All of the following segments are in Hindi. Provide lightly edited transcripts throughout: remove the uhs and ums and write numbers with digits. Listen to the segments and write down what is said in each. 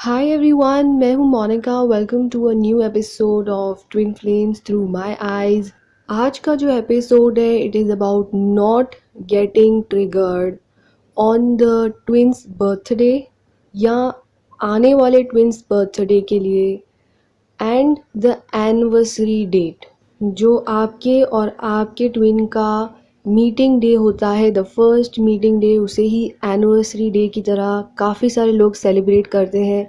हाय एवरीवन, मैं हूँ Monica. Welcome to a new episode of twin flames through my eyes. आज का जो एपिसोड है it is about not getting triggered on the twins birthday या आने वाले ट्विंस बर्थडे के लिए एंड द एनिवर्सरी डेट जो आपके और आपके ट्विन का मीटिंग डे होता है। द फर्स्ट मीटिंग डे उसे ही एनिवर्सरी डे की तरह काफ़ी सारे लोग सेलिब्रेट करते हैं।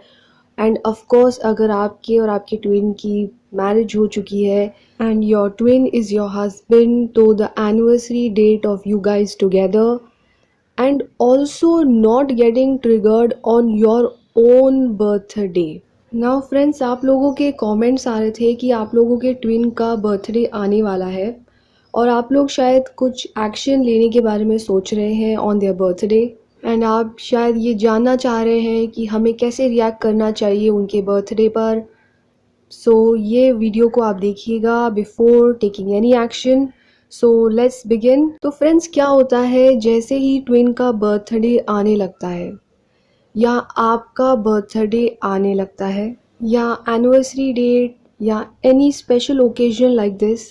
एंड ऑफ कोर्स अगर आपके और आपके ट्विन की मैरिज हो चुकी है and your twin is your husband, तो the anniversary date of you guys together and also not getting triggered on your own birthday. Now friends, आप लोगों के कमेंट्स आ रहे थे कि आप लोगों के ट्विन का बर्थडे आने वाला है और आप लोग शायद कुछ एक्शन लेने के बारे में सोच रहे हैं ऑन देयर बर्थडे एंड आप शायद ये जानना चाह रहे हैं कि हमें कैसे रिएक्ट करना चाहिए उनके बर्थडे पर। सो ये वीडियो को आप देखिएगा before taking any action. So let's begin. तो फ्रेंड्स, क्या होता है जैसे ही ट्विन का बर्थडे आने लगता है या आपका बर्थडे आने लगता है या एनिवर्सरी डेट या any special occasion like this,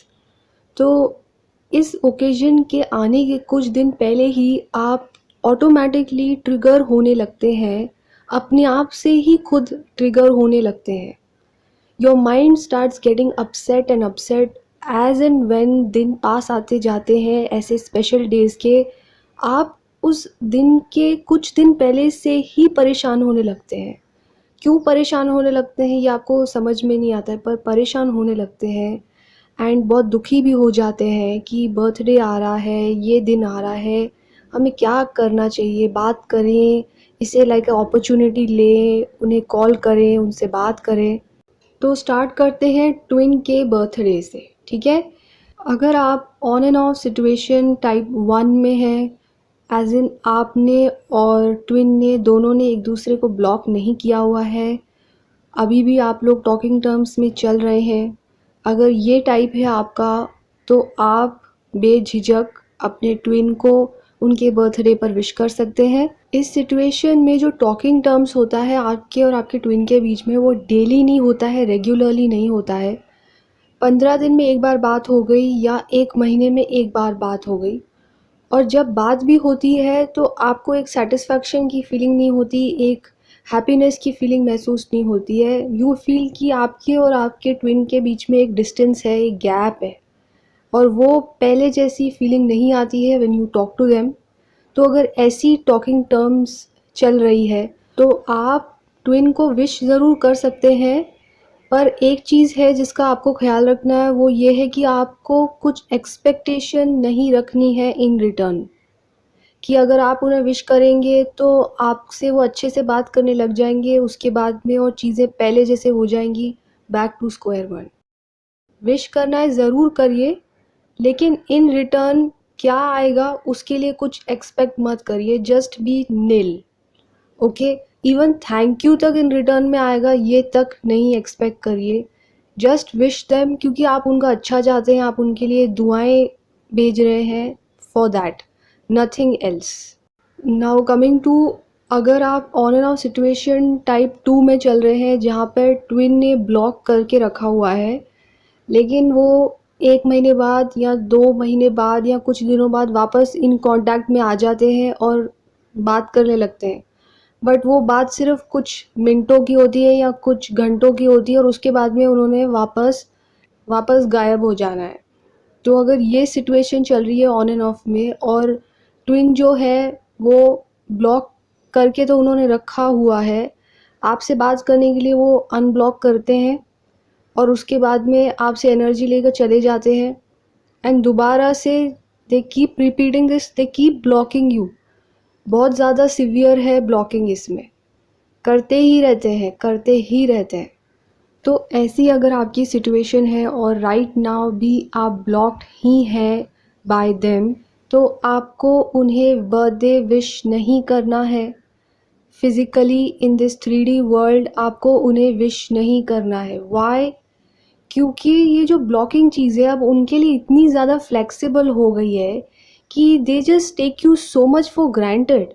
तो इस ओकेजन के आने के कुछ दिन पहले ही आप ऑटोमेटिकली ट्रिगर होने लगते हैं, अपने आप से ही खुद ट्रिगर होने लगते हैं। Your mind starts getting upset and upset as and when दिन पास आते जाते हैं ऐसे स्पेशल डेज़ के। आप उस दिन के कुछ दिन पहले से ही परेशान होने लगते हैं। क्यों परेशान होने लगते हैं ये आपको समझ में नहीं आता है, पर परेशान होने लगते हैं एंड बहुत दुखी भी हो जाते हैं कि बर्थडे आ रहा है, ये दिन आ रहा है, हमें क्या करना चाहिए। बात करें, इसे लाइक अपॉर्चुनिटी लें, उन्हें कॉल करें, उनसे बात करें। तो स्टार्ट करते हैं ट्विन के बर्थडे से, ठीक है। अगर आप on and off situation type 1 में हैं, एज इन आपने और ट्विन ने दोनों ने एक दूसरे को ब्लॉक नहीं किया हुआ है, अभी भी आप लोग टॉकिंग टर्म्स में चल रहे हैं, अगर ये टाइप है आपका, तो आप बेझिझक अपने ट्विन को उनके बर्थडे पर विश कर सकते हैं। इस सिचुएशन में जो टॉकिंग टर्म्स होता है आपके और आपके ट्विन के बीच में, वो डेली नहीं होता है, रेगुलरली नहीं होता है। 15 दिन में एक बार बात हो गई या एक महीने में एक बार बात हो गई, और जब बात भी होती है तो आपको एक सेटिस्फैक्शन की फीलिंग नहीं होती, एक हैप्पीनेस की फीलिंग महसूस नहीं होती है। यू फील कि आपके और आपके ट्विन के बीच में एक डिस्टेंस है, एक गैप है, और वो पहले जैसी फीलिंग नहीं आती है when you talk to them. तो अगर ऐसी टॉकिंग टर्म्स चल रही है तो आप ट्विन को विश ज़रूर कर सकते हैं, पर एक चीज़ है जिसका आपको ख्याल रखना है, वो ये है कि आपको कुछ एक्सपेक्टेशन नहीं रखनी है इन रिटर्न, कि अगर आप उन्हें विश करेंगे तो आपसे वो अच्छे से बात करने लग जाएंगे उसके बाद में, और चीज़ें पहले जैसे हो जाएंगी, back to square one. Wish करना है ज़रूर करिए, लेकिन इन रिटर्न क्या आएगा उसके लिए कुछ एक्सपेक्ट मत करिए। Just be nil, okay. Even thank you तक इन रिटर्न में आएगा ये तक नहीं एक्सपेक्ट करिए। जस्ट विश देम, क्योंकि आप उनका अच्छा चाहते हैं, आप उनके लिए दुआएं भेज रहे हैं, for that, nothing else. Now coming to, अगर आप on and off situation type 2 में चल रहे हैं जहाँ पर ट्विन ने ब्लॉक करके रखा हुआ है, लेकिन वो 1 महीने बाद या 2 महीने बाद या कुछ दिनों बाद वापस इन कांटेक्ट में आ जाते हैं और बात करने लगते हैं, बट वो बात सिर्फ कुछ मिनटों की होती है या कुछ घंटों की होती है और उसके बाद में उन्होंने वापस गायब हो जाना है। तो अगर ये सिचुएशन चल रही है ऑन एंड ऑफ में, और ट्विन जो है वो ब्लॉक करके तो उन्होंने रखा हुआ है, आपसे बात करने के लिए वो अनब्लॉक करते हैं और उसके बाद में आपसे एनर्जी लेकर चले जाते हैं, एंड दोबारा से they keep repeating this, they keep blocking you. बहुत ज़्यादा सिवियर है ब्लॉकिंग, इसमें करते ही रहते हैं, करते ही रहते हैं। तो ऐसी अगर आपकी सिचुएशन है और राइट नाउ भी आप ब्लॉक्ड ही हैं बाय देम, तो आपको उन्हें बर्थडे विश नहीं करना है। Physically in this 3D world आपको उन्हें विश नहीं करना है। वाई? क्योंकि ये जो ब्लॉकिंग चीज़ है अब उनके लिए इतनी ज़्यादा फ्लेक्सिबल हो गई है कि they just take you so much for granted.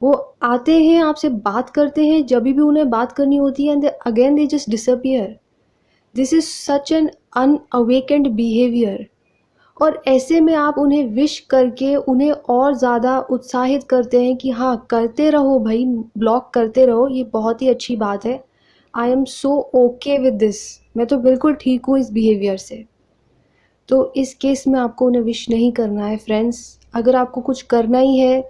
वो आते हैं, आपसे बात करते हैं जब भी उन्हें बात करनी होती है, and again they just disappear. This is such an unawakened behaviour. और ऐसे में आप उन्हें विश करके उन्हें और ज़्यादा उत्साहित करते हैं कि हाँ, करते रहो भाई, ब्लॉक करते रहो, ये बहुत ही अच्छी बात है। I am so okay with this, मैं तो बिल्कुल ठीक हूँ इस बिहेवियर से। तो इस केस में आपको उन्हें विश नहीं करना है फ्रेंड्स। अगर आपको कुछ करना ही है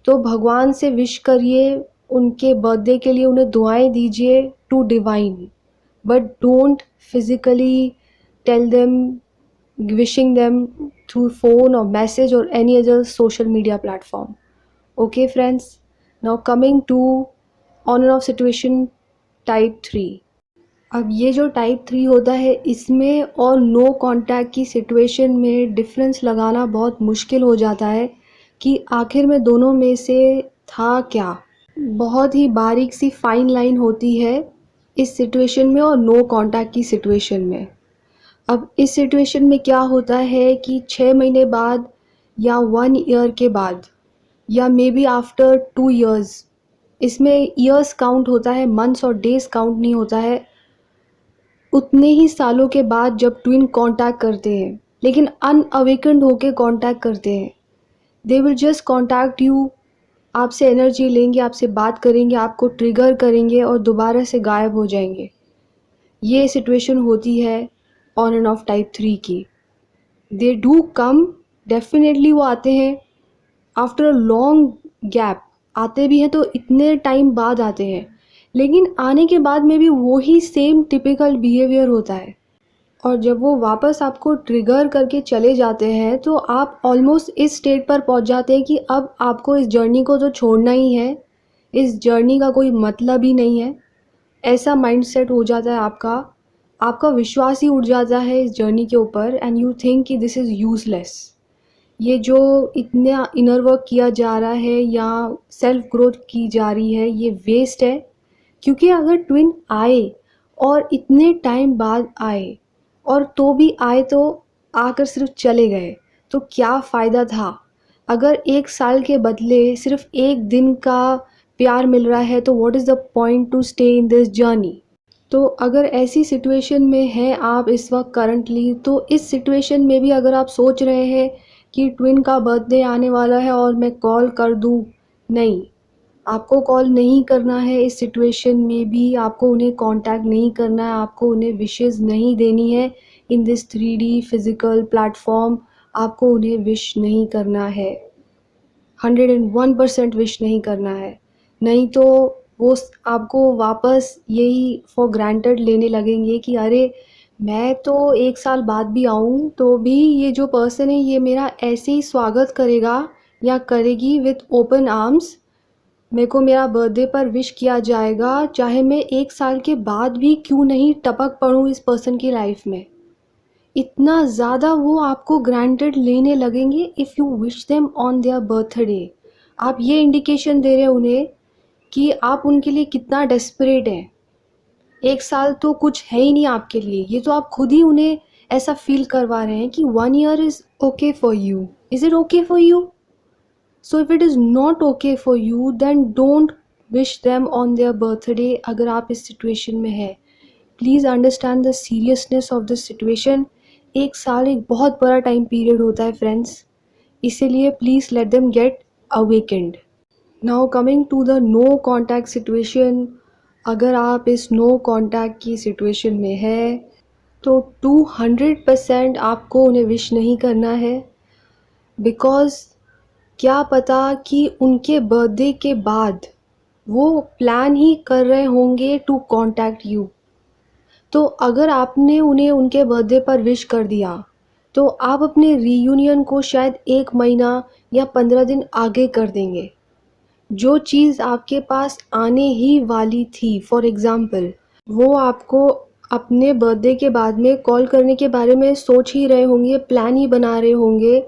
तो भगवान से विश करिए, उनके बर्थडे के लिए उन्हें दुआएं दीजिए to divine, but don't physically tell them, wishing them through phone or message or any other social media platform. Okay friends, now coming to on and off situation type 3। अब ये जो टाइप 3 होता है, इसमें और नो कांटेक्ट की सिचुएशन में डिफरेंस लगाना बहुत मुश्किल हो जाता है कि आखिर में दोनों में से था क्या। बहुत ही बारीक सी फाइन लाइन होती है इस सिचुएशन में और नो कांटेक्ट की सिचुएशन में। अब इस सिचुएशन में क्या होता है कि 6 महीने बाद या 1 ईयर के बाद या मे बी आफ्टर 2 इयर्स, इसमें ईयर्स काउंट होता है, मंथ्स और डेज काउंट नहीं होता है। उतने ही सालों के बाद जब ट्विन कांटेक्ट करते हैं, लेकिन अनअवेकेंड होके कांटेक्ट करते हैं, they will just contact you, आपसे एनर्जी लेंगे, आपसे बात करेंगे, आपको ट्रिगर करेंगे और दोबारा से गायब हो जाएंगे। ये सिचुएशन होती है ऑन एंड ऑफ टाइप 3 की। दे डू कम, डेफिनेटली वो आते हैं आफ्टर अ लॉन्ग गैप, आते भी हैं तो इतने टाइम बाद आते हैं, लेकिन आने के बाद में भी वही सेम टिपिकल बिहेवियर होता है। और जब वो वापस आपको ट्रिगर करके चले जाते हैं तो आप ऑलमोस्ट इस स्टेट पर पहुंच जाते हैं कि अब आपको इस जर्नी को तो छोड़ना ही है, इस जर्नी का कोई मतलब ही नहीं है। ऐसा माइंडसेट हो जाता है आपका, आपका विश्वास ही उठ जाता है इस जर्नी के ऊपर, एंड यू थिंक कि दिस इज़ यूज़लेस। ये जो इतना इनर वर्क किया जा रहा है या सेल्फ ग्रोथ की जा रही है, ये वेस्ट है। क्योंकि अगर ट्विन आए और इतने टाइम बाद आए और तो भी आए तो आकर सिर्फ चले गए, तो क्या फ़ायदा था। अगर 1 साल के बदले सिर्फ 1 दिन का प्यार मिल रहा है तो what is the point two stay in this journey. तो अगर ऐसी सिचुएशन में हैं आप इस वक्त करंटली, तो इस सिचुएशन में भी अगर आप सोच रहे हैं कि ट्विन का बर्थडे आने वाला है और मैं कॉल कर दूं, नहीं, आपको कॉल नहीं करना है। इस सिचुएशन में भी आपको उन्हें कांटेक्ट नहीं करना है, आपको उन्हें विशेस नहीं देनी है in this 3D physical platform. आपको उन्हें विश नहीं करना है, 101% विश नहीं करना है। नहीं तो वो आपको वापस यही फॉर ग्रांटेड लेने लगेंगे कि अरे, मैं तो 1 साल बाद भी आऊँ तो भी ये जो पर्सन है ये मेरा ऐसे ही स्वागत करेगा या करेगी विथ ओपन आर्म्स। मेरे को मेरा बर्थडे पर विश किया जाएगा, चाहे मैं 1 साल के बाद भी क्यों नहीं टपक पड़ूँ इस पर्सन की लाइफ में। इतना ज़्यादा वो आपको ग्रांटेड लेने लगेंगे if you wish them on their birthday. आप ये इंडिकेशन दे रहे हैं उन्हें कि आप उनके लिए कितना डेस्परेट हैं। 1 साल तो कुछ है ही नहीं आपके लिए, ये तो आप खुद ही उन्हें ऐसा फील करवा रहे हैं कि 1 year is okay for you. Is it okay for you? So if it is not okay for you then don't wish them on their birthday. अगर आप इस सिचुएशन में है, please understand the seriousness of this situation. 1 साल एक बहुत बड़ा टाइम पीरियड होता है फ्रेंड्स, इसीलिए please let them get awakened. Now coming to the no contact situation. अगर आप इस नो कॉन्टैक्ट की सिचुएशन में है तो 200% आपको उन्हें विश नहीं करना है, बिकॉज़ क्या पता कि उनके बर्थडे के बाद वो प्लान ही कर रहे होंगे टू कॉन्टैक्ट यू। तो अगर आपने उन्हें उनके बर्थडे पर विश कर दिया तो आप अपने रीयूनियन को शायद 1 महीना या 15 दिन आगे कर देंगे। जो चीज़ आपके पास आने ही वाली थी, फॉर एग्ज़ाम्पल वो आपको अपने बर्थडे के बाद में कॉल करने के बारे में सोच ही रहे होंगे, प्लान ही बना रहे होंगे,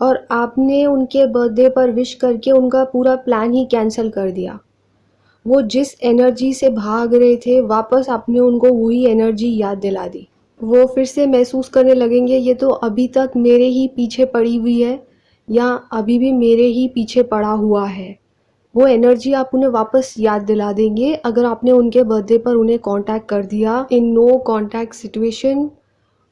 और आपने उनके बर्थडे पर विश करके उनका पूरा प्लान ही कैंसिल कर दिया। वो जिस एनर्जी से भाग रहे थे, वापस आपने उनको वही एनर्जी याद दिला दी। वो फिर से महसूस करने लगेंगे ये तो अभी तक मेरे ही पीछे पड़ी हुई है या अभी भी मेरे ही पीछे पड़ा हुआ है। वो एनर्जी आप उन्हें वापस याद दिला देंगे अगर आपने उनके बर्थडे पर उन्हें कांटेक्ट कर दिया इन नो कांटेक्ट सिचुएशन।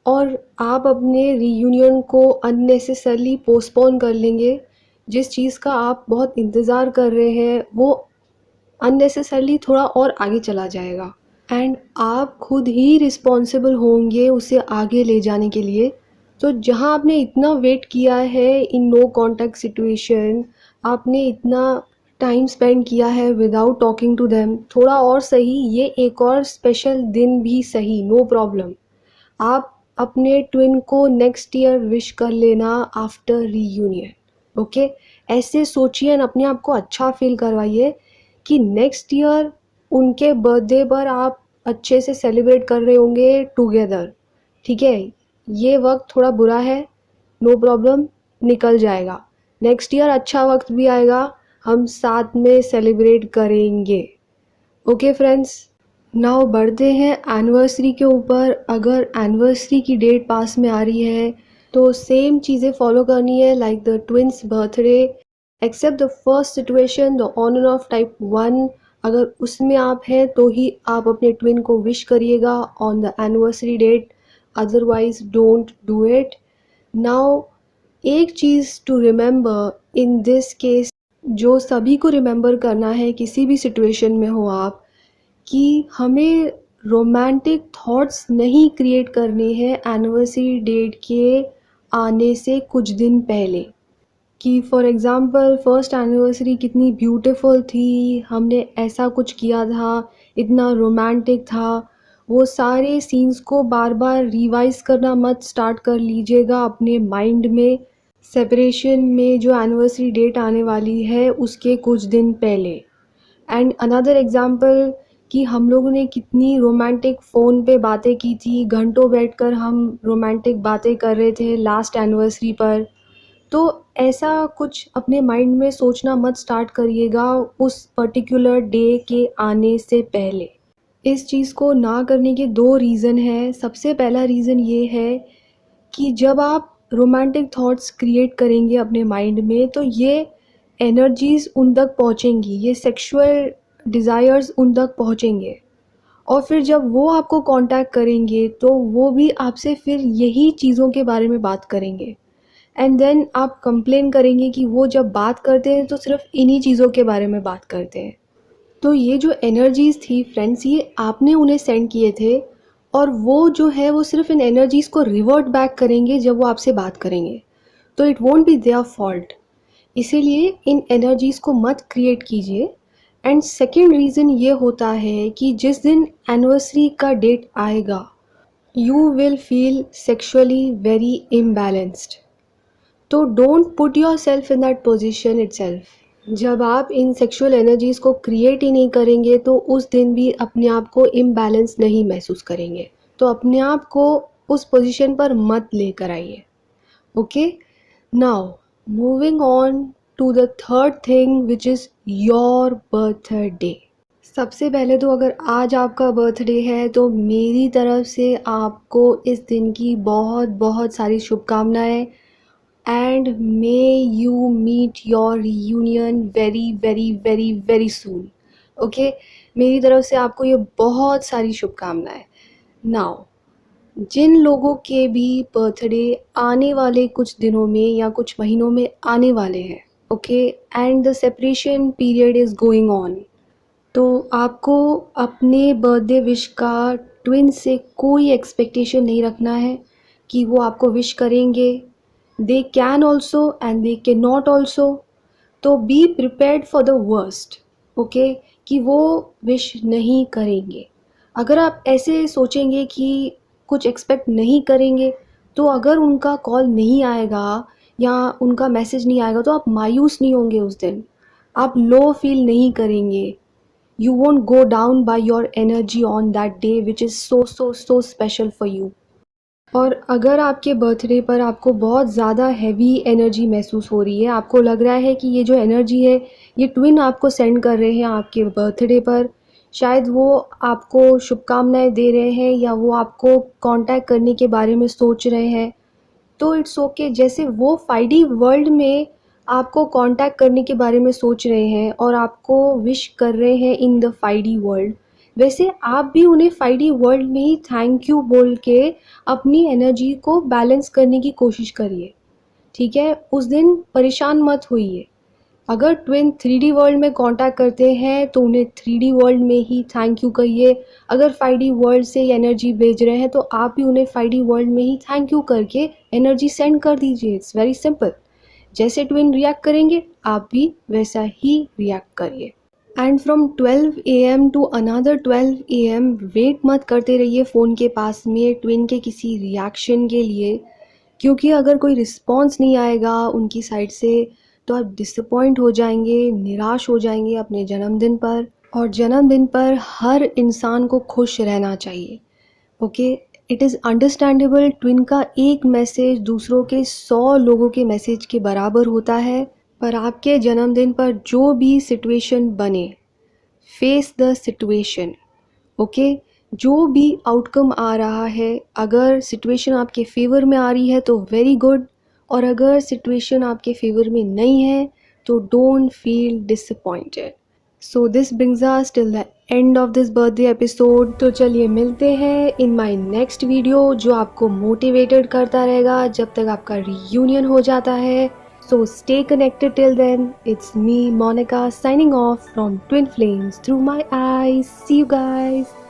और आप अपने रीयूनियन को अननेसेसरली पोस्टपोन कर लेंगे। जिस चीज़ का आप बहुत इंतज़ार कर रहे हैं वो अननेसेसरली थोड़ा और आगे चला जाएगा एंड आप खुद ही रिस्पॉन्सिबल होंगे उसे आगे ले जाने के लिए। तो जहाँ आपने इतना वेट किया है इन नो कांटेक्ट सिचुएशन, आपने इतना टाइम स्पेंड किया है विदाउट टॉकिंग टू देम, थोड़ा और सही ये एक और स्पेशल दिन भी सही, नो प्रॉब्लम। आप अपने ट्विन को नेक्स्ट ईयर विश कर लेना आफ्टर रीयूनियन। ओके, ऐसे सोचिए एंड अपने आप को अच्छा फील करवाइए कि नेक्स्ट ईयर उनके बर्थडे पर आप अच्छे से सेलिब्रेट कर रहे होंगे टुगेदर। ठीक है, ये वक्त थोड़ा बुरा है, नो प्रॉब्लम, निकल जाएगा। नेक्स्ट ईयर अच्छा वक्त भी आएगा, हम साथ में सेलिब्रेट करेंगे। ओके फ्रेंड्स, नाउ बढ़ते हैं एनिवर्सरी के ऊपर। अगर एनिवर्सरी की डेट पास में आ रही है तो सेम चीज़ें फॉलो करनी है like the twins birthday, except the first situation the on and of type 1। अगर उसमें आप हैं तो ही आप अपने ट्विन को विश करिएगा on the anniversary date, otherwise don't do it. Now एक चीज़ to remember in this case, जो सभी को रिमेंबर करना है किसी भी सिचुएशन में हो आप, कि हमें रोमांटिक थॉट्स नहीं क्रिएट करने हैं एनिवर्सरी डेट के आने से कुछ दिन पहले। कि फॉर एग्ज़ाम्पल फर्स्ट एनिवर्सरी कितनी ब्यूटीफुल थी, हमने ऐसा कुछ किया था, इतना रोमांटिक था, वो सारे सीन्स को बार बार रिवाइज करना मत स्टार्ट कर लीजिएगा अपने माइंड में सेपरेशन में जो एनिवर्सरी डेट आने वाली है उसके कुछ दिन पहले। एंड अनदर एग्जाम्पल कि हम लोगों ने कितनी रोमांटिक फ़ोन पे बातें की थी, घंटों बैठकर हम रोमांटिक बातें कर रहे थे लास्ट एनिवर्सरी पर। तो ऐसा कुछ अपने माइंड में सोचना मत स्टार्ट करिएगा उस पर्टिकुलर डे के आने से पहले। इस चीज़ को ना करने के दो रीज़न हैं। सबसे पहला रीज़न ये है कि जब आप रोमांटिक थॉट्स क्रिएट करेंगे अपने माइंड में तो ये एनर्जीज़ उन तक पहुँचेंगी, ये सेक्सुअल डिज़ायर्स उन तक पहुँचेंगे और फिर जब वो आपको कांटेक्ट करेंगे तो वो भी आपसे फिर यही चीज़ों के बारे में बात करेंगे एंड देन आप कंप्लेन करेंगे कि वो जब बात करते हैं तो सिर्फ इन्हीं चीज़ों के बारे में बात करते हैं। तो ये जो एनर्जीज़ थी फ्रेंड्स, ये आपने उन्हें सेंड किए थे और वो जो है वो सिर्फ इन एनर्जीज़ को रिवर्ट बैक करेंगे जब वो आपसे बात करेंगे, तो it won't be their fault. इसीलिए इन एनर्जीज़ को मत क्रिएट कीजिए। एंड सेकेंड रीज़न ये होता है कि जिस दिन एनिवर्सरी का डेट आएगा you will feel sexually very imbalanced. तो don't put yourself in that position itself. जब आप इन सेक्सुअल एनर्जीज़ को क्रिएट ही नहीं करेंगे तो उस दिन भी अपने आप को इम्बैलेंस नहीं महसूस करेंगे। तो अपने आप को उस पोजीशन पर मत लेकर आइए। Okay, now moving on to the third thing which is your birthday. सबसे पहले तो अगर आज आपका बर्थडे है तो मेरी तरफ से आपको इस दिन की बहुत बहुत सारी शुभकामनाएं and may you meet your reunion very very very very soon. Okay, मेरी तरफ से आपको ये बहुत सारी शुभकामनाएं। नाउ जिन लोगों के भी बर्थडे आने वाले कुछ दिनों में या कुछ महीनों में आने वाले हैं, okay, and the separation period is going on, तो आपको अपने बर्थडे विश का ट्विन से कोई एक्सपेक्टेशन नहीं रखना है कि वो आपको विश करेंगे। They can also and they can not also, तो be prepared for the worst. Okay, कि वो विश नहीं करेंगे। अगर आप ऐसे सोचेंगे कि कुछ एक्सपेक्ट नहीं करेंगे तो अगर उनका कॉल नहीं आएगा या उनका मैसेज नहीं आएगा तो आप मायूस नहीं होंगे उस दिन, आप लो फील नहीं करेंगे। You won't go down by your energy on that day which is so so so special for you। और अगर आपके बर्थडे पर आपको बहुत ज़्यादा हैवी एनर्जी महसूस हो रही है, आपको लग रहा है कि ये जो एनर्जी है ये ट्विन आपको सेंड कर रहे हैं आपके बर्थडे पर, शायद वो आपको शुभकामनाएं दे रहे हैं या वो आपको कांटेक्ट करने के बारे में सोच रहे हैं, तो इट्स ओके। जैसे वो 5D वर्ल्ड में आपको कांटेक्ट करने के बारे में सोच रहे हैं और आपको विश कर रहे हैं इन द 5D वर्ल्ड, वैसे आप भी उन्हें 5D वर्ल्ड में ही थैंक यू बोल के अपनी एनर्जी को बैलेंस करने की कोशिश करिए, ठीक है? उस दिन परेशान मत होइए। अगर ट्विन 3D वर्ल्ड में कांटेक्ट करते हैं तो उन्हें 3D वर्ल्ड में ही थैंक यू कहिए। अगर 5D वर्ल्ड से एनर्जी भेज रहे हैं तो आप भी उन्हें 5D वर्ल्ड में ही थैंक यू करके एनर्जी सेंड कर दीजिए। It's very simple. जैसे ट्विन रिएक्ट करेंगे आप भी वैसा ही रिएक्ट करिए। And from 12 AM to another 12 AM wait मत करते रहिए फ़ोन के पास में ट्विन के किसी रिएक्शन के लिए, क्योंकि अगर कोई रिस्पॉन्स नहीं आएगा उनकी साइड से तो आप डिसअपॉइंट हो जाएंगे, निराश हो जाएंगे अपने जन्मदिन पर। और जन्मदिन पर हर इंसान को खुश रहना चाहिए, okay? It is understandable, twin का एक मैसेज दूसरों के 100 लोगों के मैसेज के बराबर होता है। पर आपके जन्मदिन पर जो भी सिचुएशन बने, फेस द सिचुएशन, ओके? जो भी आउटकम आ रहा है, अगर सिचुएशन आपके फेवर में आ रही है तो वेरी गुड, और अगर सिचुएशन आपके फेवर में नहीं है तो don't feel disappointed. So this brings us till the end of this birthday episode. तो चलिए मिलते हैं इन माय नेक्स्ट वीडियो जो आपको मोटिवेटेड करता रहेगा जब तक आपका रियूनियन हो जाता है। So stay connected till then. It's me, Monica, signing off from Twin Flames Through My Eyes. See you guys.